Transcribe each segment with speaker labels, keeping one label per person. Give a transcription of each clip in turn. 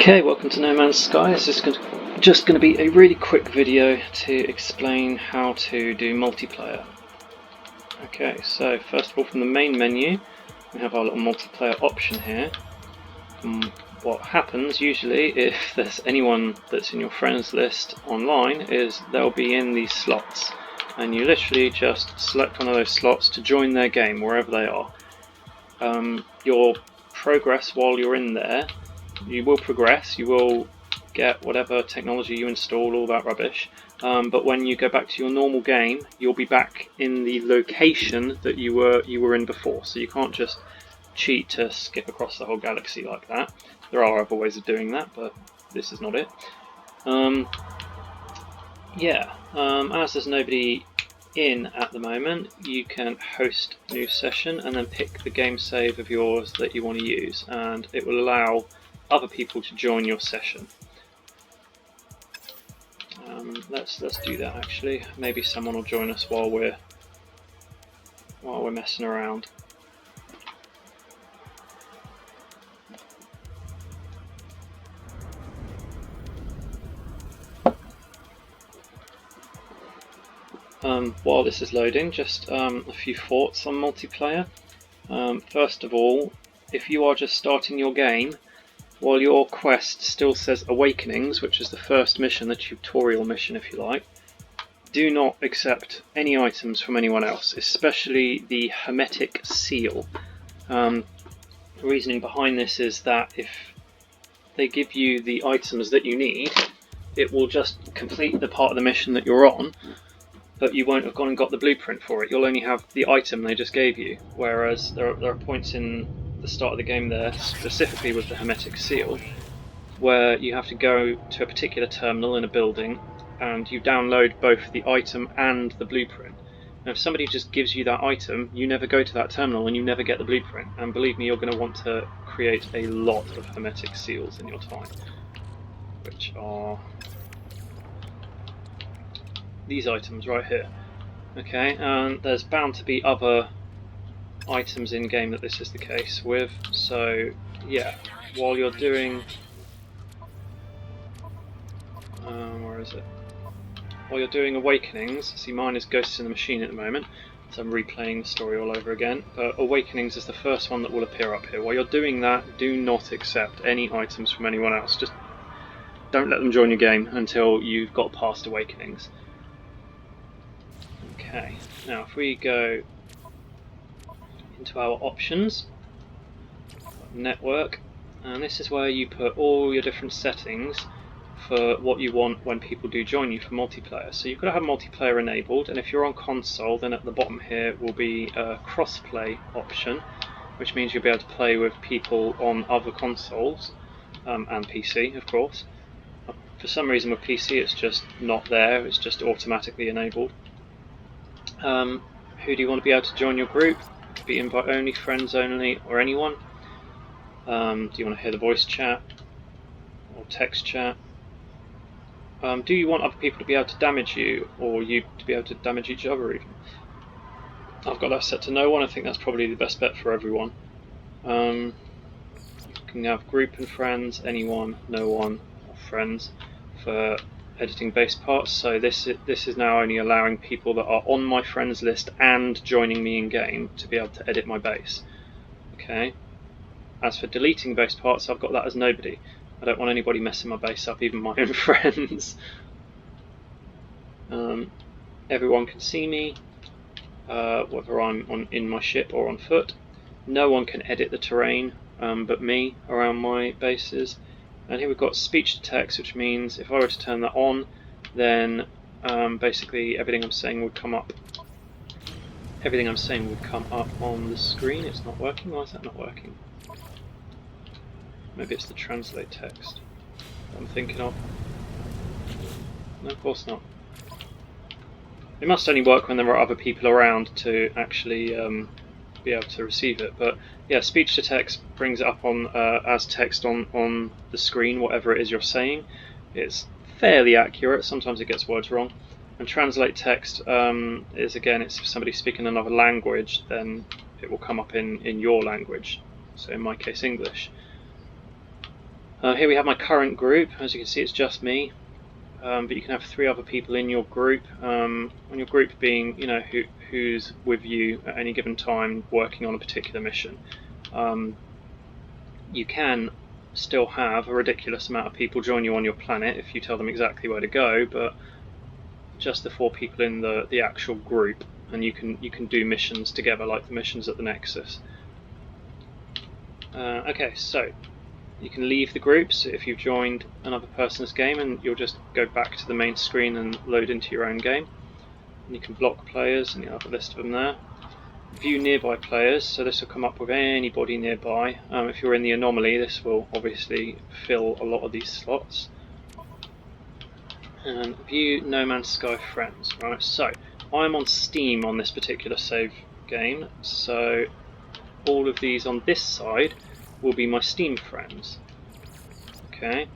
Speaker 1: Okay, welcome to No Man's Sky. This is just going to be a really quick video to explain how to do multiplayer. Okay, so first of all, from the main menu we have our little multiplayer option here. What happens usually if there's anyone that's in your friends list online is they'll be in these slots, and you literally just select one of those slots to join their game wherever they are. Your progress while you're in there, you will progress, you will get whatever technology you install, all that rubbish, but when you go back to your normal game, you'll be back in the location that you were in before. So you can't just cheat to skip across the whole galaxy like that. There are other ways of doing that, but this is not it. As there's nobody in at the moment, you can host a new session and then pick the game save of yours that you want to use, and it will allow other people to join your session. Let's do that actually. Maybe someone will join us while we're messing around. While this is loading, just a few thoughts on multiplayer. First of all, if you are just starting your game, while your quest still says Awakenings, which is the first mission, the tutorial mission if you like, do not accept any items from anyone else, especially the Hermetic Seal. The reasoning behind this is that if they give you the items that you need, it will just complete the part of the mission that you're on, but you won't have gone and got the blueprint for it. You'll only have the item they just gave you, whereas there are points in the start of the game there, specifically with the Hermetic Seal, where you have to go to a particular terminal in a building and you download both the item and the blueprint. Now if somebody just gives you that item, you never go to that terminal and you never get the blueprint, and believe me, you're going to want to create a lot of Hermetic Seals in your time, which are these items right here. Okay, and there's bound to be other items in game that this is the case with, so yeah, while you're doing where is it? While you're doing Awakenings, see mine is Ghosts in the Machine at the moment, so I'm replaying the story all over again, but Awakenings is the first one that will appear up here. While you're doing that, do not accept any items from anyone else. Just don't let them join your game until you've got past Awakenings. Okay, now if we go into our options, network, and this is where you put all your different settings for what you want when people do join you for multiplayer. So you've got to have multiplayer enabled, and if you're on console, then at the bottom here will be a crossplay option, which means you'll be able to play with people on other consoles, and PC of course. For some reason with PC it's just not there, it's just automatically enabled. Who do you want to be able to join your group? It could be invite only, friends only, or anyone. Do you want to hear the voice chat or text chat? Do you want other people to be able to damage you, or you to be able to damage each other even? I've got that set to no one. I think that's probably the best bet for everyone. You can have group and friends, anyone, no one, or friends for editing base parts. So this is now only allowing people that are on my friends list and joining me in game to be able to edit my base. Okay. As for deleting base parts, I've got that as nobody. I don't want anybody messing my base up, even my own friends. Everyone can see me, whether I'm in my ship or on foot. No one can edit the terrain but me around my bases. And here we've got speech to text, which means if I were to turn that on, then basically everything I'm saying would come up. Everything I'm saying would come up on the screen. It's not working. Why is that not working? Maybe it's the translate text that I'm thinking of. No, of course not. It must only work when there are other people around to actually be able to receive it. But yeah, speech to text brings it up on as text on the screen, whatever it is you're saying. It's fairly accurate. Sometimes it gets words wrong. And translate text is, again, it's if somebody's speaking another language, then it will come up in your language. So in my case, English. Here we have my current group. As you can see, it's just me. But you can have 3 other people in your group. And your group being, who's with you at any given time working on a particular mission. You can still have a ridiculous amount of people join you on your planet if you tell them exactly where to go, but just the 4 people in the actual group, and you can do missions together like the missions at the Nexus. Okay, so you can leave the groups if you've joined another person's game, and you'll just go back to the main screen and load into your own game. And you can block players, and you'll have a list of them there. View nearby players, so this will come up with anybody nearby. If you're in the anomaly, this will obviously fill a lot of these slots. And view No Man's Sky friends. Right, so I'm on Steam on this particular save game, so all of these on this side will be my Steam friends. Okay.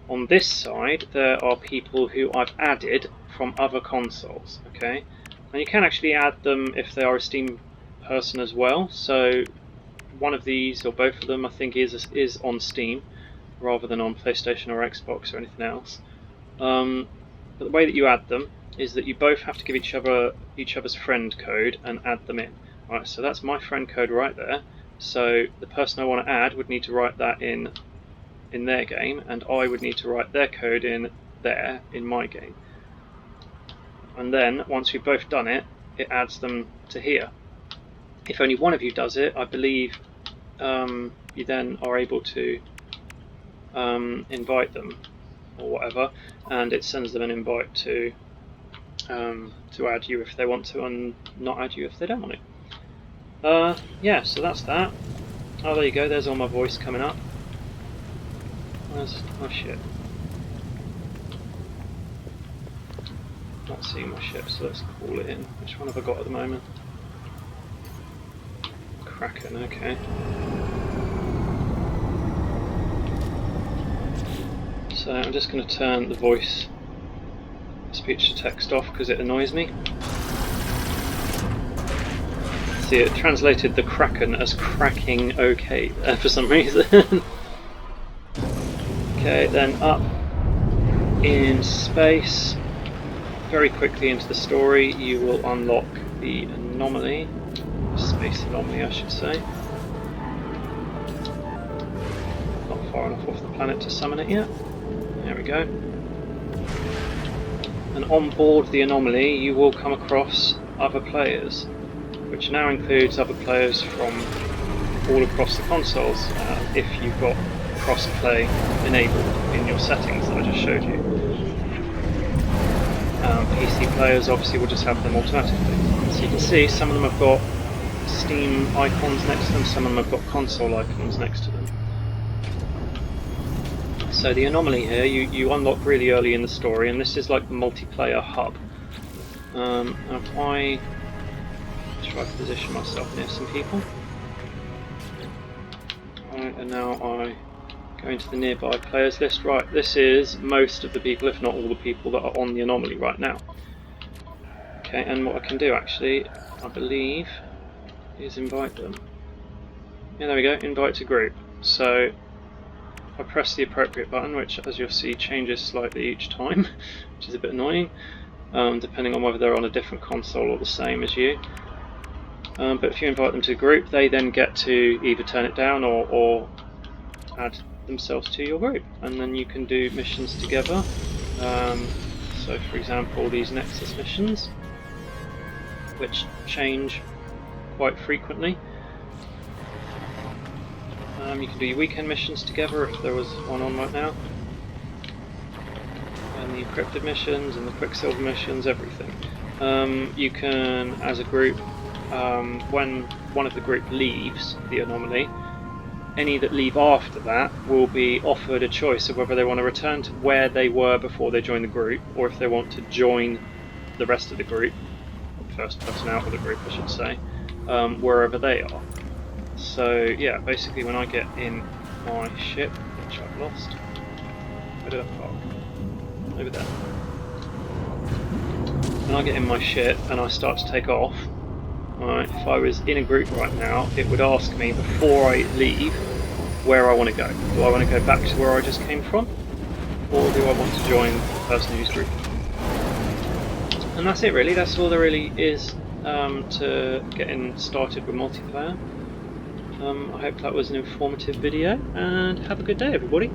Speaker 1: On this side, there are people who I've added from other consoles. Okay. And you can actually add them if they are a Steam person as well. So one of these, or both of them, I think is on Steam rather than on PlayStation or Xbox or anything else. But the way that you add them is that you both have to give each other's friend code and add them in. Right, so that's my friend code right there. So the person I want to add would need to write that in their game, and I would need to write their code in my game. And then once we've both done it, it adds them to here. If only one of you does it, I believe you then are able to invite them or whatever, and it sends them an invite to add you if they want to, and not add you if they don't want to. Yeah, so that's that. Oh, there you go, there's all my voice coming up. Oh shit. Not seeing my ship, so let's call it in. Which one have I got at the moment? Kraken, okay. So I'm just going to turn the voice speech to text off because it annoys me. See, it translated the Kraken as cracking okay for some reason. Okay, then up in space, very quickly into the story, you will unlock the anomaly, space anomaly I should say. Not far enough off the planet to summon it yet. There we go. And on board the anomaly you will come across other players, which now includes other players from all across the consoles if you've got cross-play enabled in your settings that I just showed you. PC players obviously will just have them automatically. So you can see some of them have got Steam icons next to them, some of them have got console icons next to them. So the anomaly here, you unlock really early in the story, and this is like the multiplayer hub. If I try to position myself near some people. Right, and now I go into the nearby players list. Right, this is most of the people, if not all the people that are on the anomaly right now. Okay, and what I can do actually, I believe, is invite them. Yeah, there we go, invite to group. So I press the appropriate button, which as you'll see changes slightly each time, which is a bit annoying, depending on whether they're on a different console or the same as you. But if you invite them to a group, they then get to either turn it down or add themselves to your group, and then you can do missions together. So for example, these Nexus missions, which change quite frequently. You can do your weekend missions together if there was one on right now. And the encrypted missions and the Quicksilver missions, everything. You can, as a group, when one of the group leaves the anomaly, any that leave after that will be offered a choice of whether they want to return to where they were before they joined the group, or if they want to join the rest of the group, first person out of the group I should say, wherever they are. So yeah, basically when I get in my ship, which I've lost, where did I park? Over there. When I get in my ship and I start to take off, right, if I was in a group right now, it would ask me before I leave where I want to go. Do I want to go back to where I just came from, or do I want to join the person who's group? And that's it really, that's all there really is to getting started with multiplayer. I hope that was an informative video, and have a good day everybody.